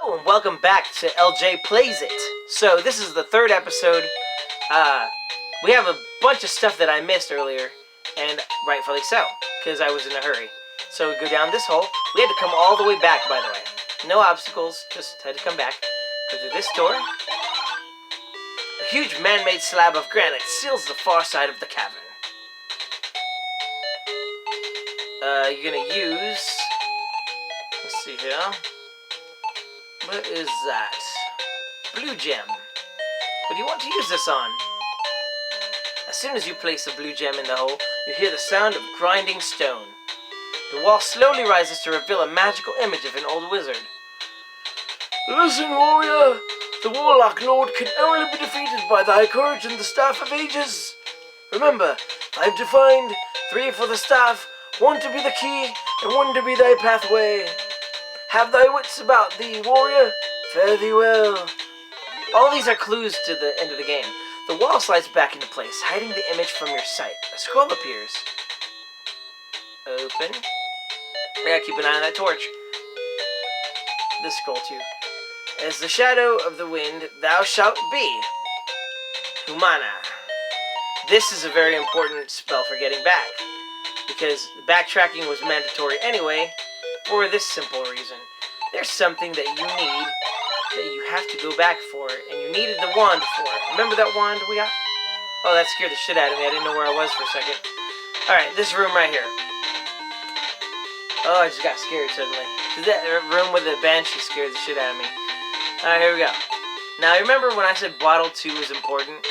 Hello and welcome back to LJ Plays It. So this is the third episode. We have a bunch of stuff that I missed earlier, and rightfully so, because I was in a hurry. So we go down this hole. We had to come all the way back, by the way. No obstacles, just had to come back. Go through this door. A huge man-made slab of granite seals the far side of the cavern. You're gonna use... Let's see here. What is that? Blue gem. What do you want to use this on? As soon as you place the blue gem in the hole, you hear the sound of grinding stone. The wall slowly rises to reveal a magical image of an old wizard. Listen, warrior! The warlock lord can only be defeated by thy courage and the staff of ages. Remember, 5 to find, 3 for the staff, 1 to be the key, and 1 to be thy pathway. Have thy wits about thee, warrior. Fare thee well. All these are clues to the end of the game. The wall slides back into place, hiding the image from your sight. A scroll appears. Open. I gotta keep an eye on that torch. This scroll too. As the shadow of the wind, thou shalt be. Humana. This is a very important spell for getting back, because backtracking was mandatory anyway, for this simple reason. There's something that you need that you have to go back for, and you needed the wand for. Remember that wand we got? Oh, that scared the shit out of me. I didn't know where I was for a second. Alright, this room right here. Oh, I just got scared suddenly. That room with the banshee scared the shit out of me. Alright, here we go. Now, remember when I said bottle 2 is important?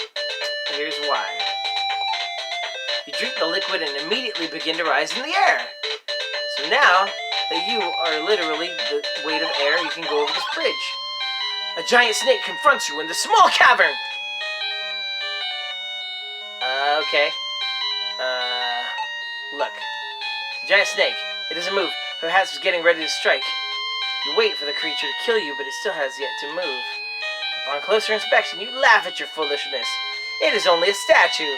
Here's why. You drink the liquid and immediately begin to rise in the air. So now that you are literally the weight of air, you can go over this bridge. A giant snake confronts you in the small cavern! Okay. Look. The giant snake. It doesn't move. Perhaps it's getting ready to strike. You wait for the creature to kill you, but it still has yet to move. Upon closer inspection, you laugh at your foolishness. It is only a statue.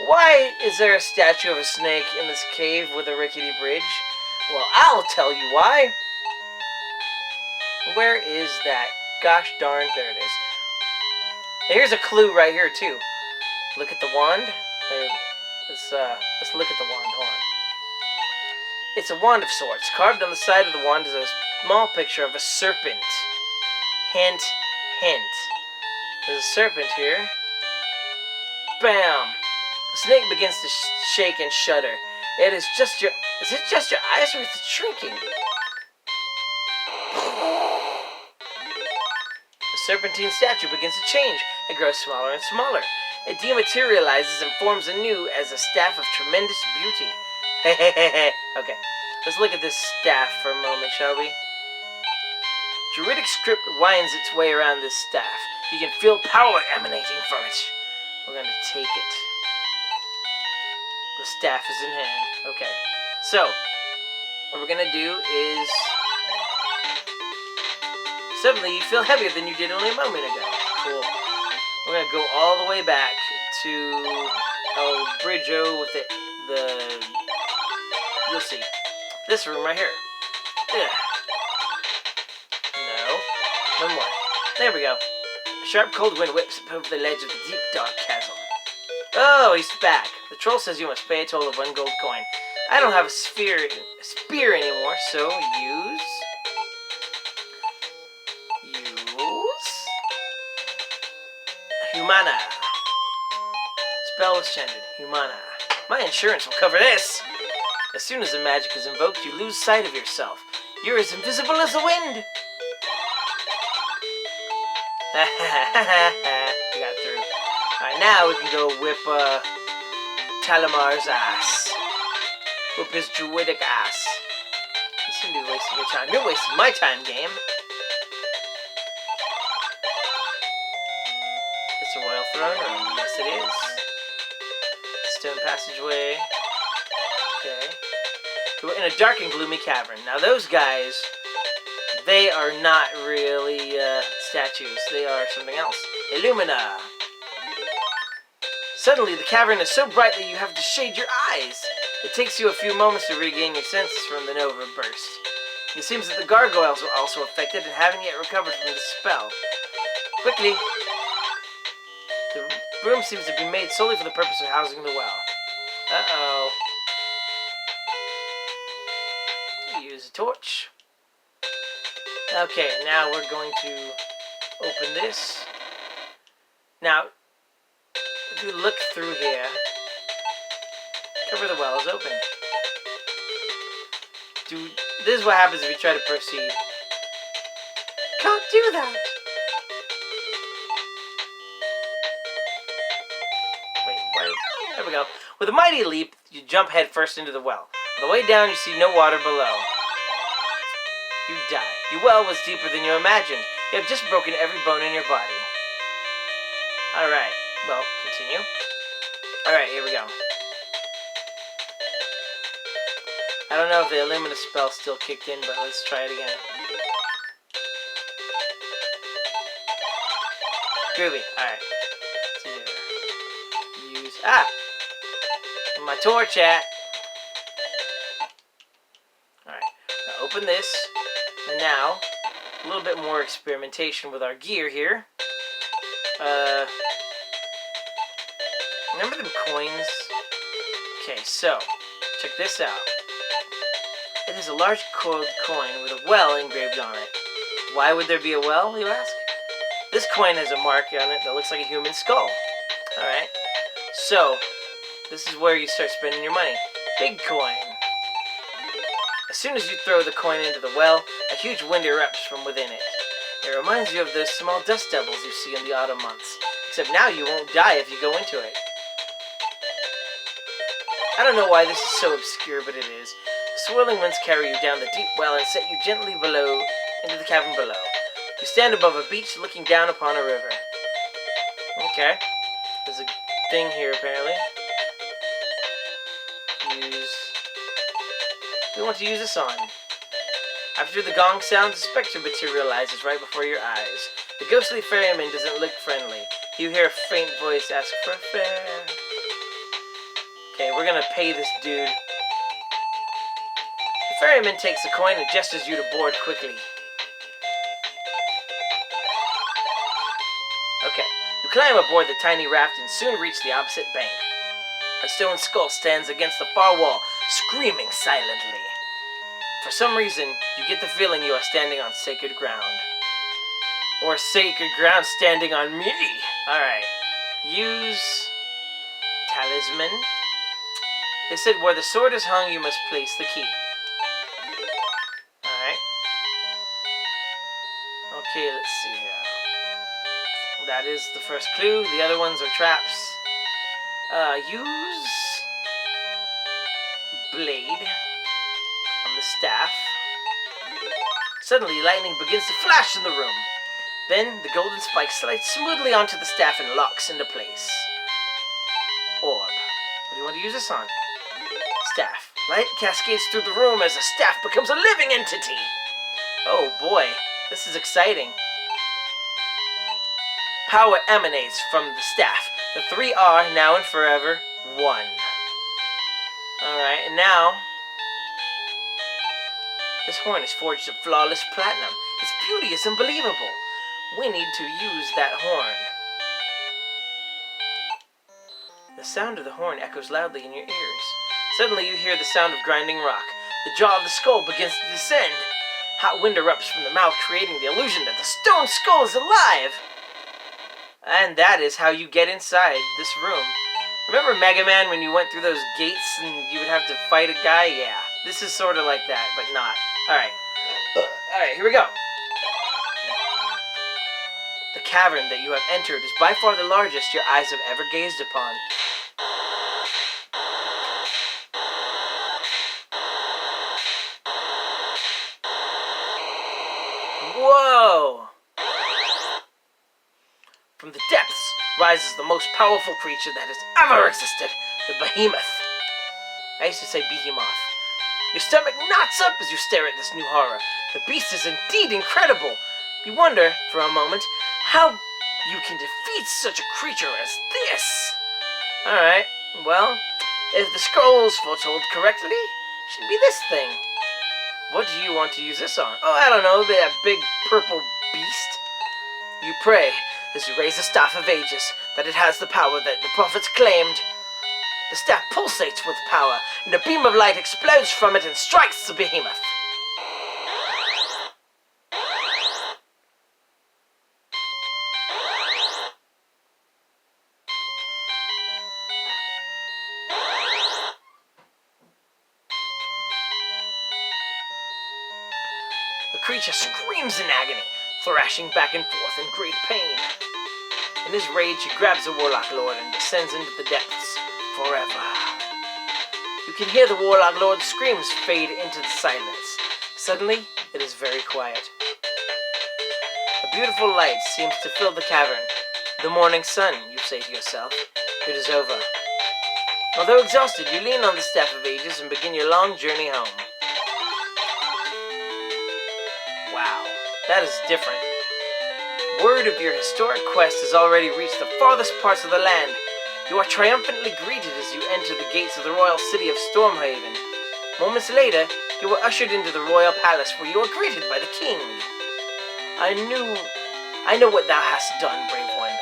Why is there a statue of a snake in this cave with a rickety bridge? Well, I'll tell you why. Where is that? Gosh darn, there it is. Here's a clue right here, too. Look at the wand. Let's look at the wand. Hold on. It's a wand of sorts. Carved on the side of the wand is a small picture of a serpent. Hint, hint. There's a serpent here. Bam! The snake begins to shake and shudder. Is it just your eyes, or is it shrinking? The serpentine statue begins to change. It grows smaller and smaller. It dematerializes and forms anew as a staff of tremendous beauty. Okay, let's look at this staff for a moment, shall we? Druidic script winds its way around this staff. You can feel power emanating from it. We're going to take it. The staff is in hand. Okay. So, what we're going to do is... Suddenly, you feel heavier than you did only a moment ago. Cool. We're going to go all the way back to... bridge with the... You'll see. This room right here. Ugh. No. One more. There we go. A sharp cold wind whips up over the ledge of the deep, dark chasm. Oh, he's back. The troll says you must pay a total of 1 gold coin. I don't have a spear anymore, so use... Humana. Spell was chanted. Humana. My insurance will cover this. As soon as the magic is invoked, you lose sight of yourself. You're as invisible as the wind. We got through. Alright, now we can go whip Talamar's ass. Whip his druidic ass. You seem to be wasting your time. You're wasting my time, game. It's a royal throne room. Yes, it is. Stone passageway. Okay. We're in a dark and gloomy cavern. Now those guys, they are not really statues. They are something else. Illumina. Suddenly, the cavern is so bright that you have to shade your eyes. It takes you a few moments to regain your senses from the nova burst. It seems that the gargoyles were also affected and haven't yet recovered from the spell. Quickly! The room seems to be made solely for the purpose of housing the well. Uh-oh. Use a torch. Okay, now we're going to open this. Now, if you look through here, cover the well is open. This is what happens if you try to proceed. Can't do that! Wait, what? There we go. With a mighty leap, you jump head first into the well. On the way down, you see no water below. You die. Your well was deeper than you imagined. You have just broken every bone in your body. Alright, well, continue. Alright, here we go. I don't know if the Illumina spell still kicked in, but let's try it again. Groovy. Alright. Let's see here. Use... Ah! My torch at. Alright. Now open this. And now, a little bit more experimentation with our gear here. Remember them coins? Okay, so, check this out. It is a large gold coin with a well engraved on it. Why would there be a well, you ask? This coin has a mark on it that looks like a human skull. Alright, so, this is where you start spending your money. Big coin. As soon as you throw the coin into the well, a huge wind erupts from within it. It reminds you of those small dust devils you see in the autumn months. Except now you won't die if you go into it. I don't know why this is so obscure, but it is. The swirling winds carry you down the deep well and set you gently below, into the cavern below. You stand above a beach looking down upon a river. Okay. There's a thing here, apparently. We want to use this on. After the gong sounds, a spectre materializes right before your eyes. The ghostly ferryman doesn't look friendly. You hear a faint voice ask for fare. Okay, we're gonna pay this dude. The ferryman takes the coin and gestures you to board quickly. Okay, you climb aboard the tiny raft and soon reach the opposite bank. A stone skull stands against the far wall, screaming silently. For some reason, you get the feeling you are standing on sacred ground. Or sacred ground standing on me. Alright. Use talisman. They said where the sword is hung, you must place the key. Alright. Okay, let's see here. That is the first clue. The other ones are traps. Use blade on the staff. Suddenly, lightning begins to flash in the room. Then, the golden spike slides smoothly onto the staff and locks into place. Orb. What do you want to use this on? Staff. Light cascades through the room as the staff becomes a living entity. Oh boy, this is exciting. Power emanates from the staff. The three are, now and forever, one. Alright, and now, this horn is forged of flawless platinum. Its beauty is unbelievable. We need to use that horn. The sound of the horn echoes loudly in your ears. Suddenly you hear the sound of grinding rock. The jaw of the skull begins to descend. Hot wind erupts from the mouth, creating the illusion that the stone skull is alive. And that is how you get inside this room. Remember Mega Man when you went through those gates and you would have to fight a guy? Yeah, this is sort of like that, but not. Alright. Alright, here we go. The cavern that you have entered is by far the largest your eyes have ever gazed upon. Whoa! From the depths rises the most powerful creature that has ever existed, the behemoth. I used to say behemoth. Your stomach knots up as you stare at this new horror. The beast is indeed incredible. You wonder, for a moment, how you can defeat such a creature as this. Alright, well, if the scrolls foretold correctly, it should be this thing. What do you want to use this on? Oh, I don't know, that big purple beast. You pray as you raise the Staff of Ages that it has the power that the prophets claimed. The staff pulsates with power, and a beam of light explodes from it and strikes the behemoth. The creature screams in agony, thrashing back and forth in great pain. In his rage, he grabs the Warlock Lord and descends into the depths forever. You can hear the Warlock Lord's screams fade into the silence. Suddenly, it is very quiet. A beautiful light seems to fill the cavern. The morning sun, you say to yourself. It is over. Although exhausted, you lean on the Staff of Ages and begin your long journey home. Wow, that is different. Word of your historic quest has already reached the farthest parts of the land. You are triumphantly greeted as you enter the gates of the royal city of Stormhaven. Moments later, you are ushered into the royal palace where you are greeted by the king. I know what thou hast done, brave one.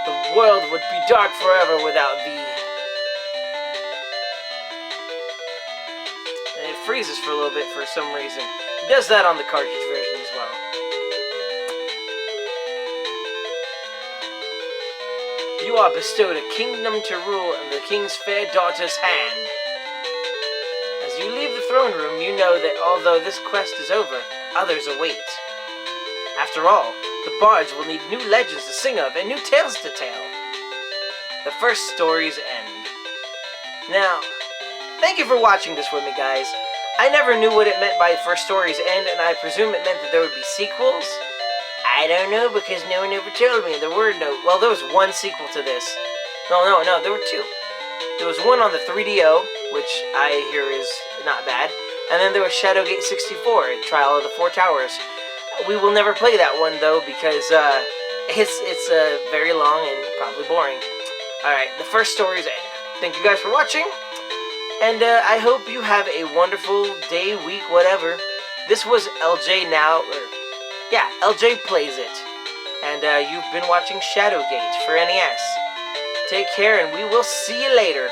The world would be dark forever without thee. And it freezes for a little bit for some reason. It does that on the cartridge version as well. You are bestowed a kingdom to rule in the king's fair daughter's hand. As you leave the throne room, you know that although this quest is over, others await. After all, the bards will need new legends to sing of and new tales to tell. The first stories end. Now, thank you for watching this with me, guys. I never knew what it meant by first stories end, and I presume it meant that there would be sequels. I don't know, because no one ever told me. There were no... Well, there was one sequel to this. No, there were two. There was one on the 3DO, which I hear is not bad. And then there was Shadowgate 64, Trial of the Four Towers. We will never play that one, though, because it's very long and probably boring. Alright, the first stories end. Thank you guys for watching. And I hope you have a wonderful day, week, whatever. This was LJ Now... Yeah, LJ Plays It. And you've been watching Shadowgate for NES. Take care, and we will see you later.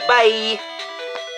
Bye!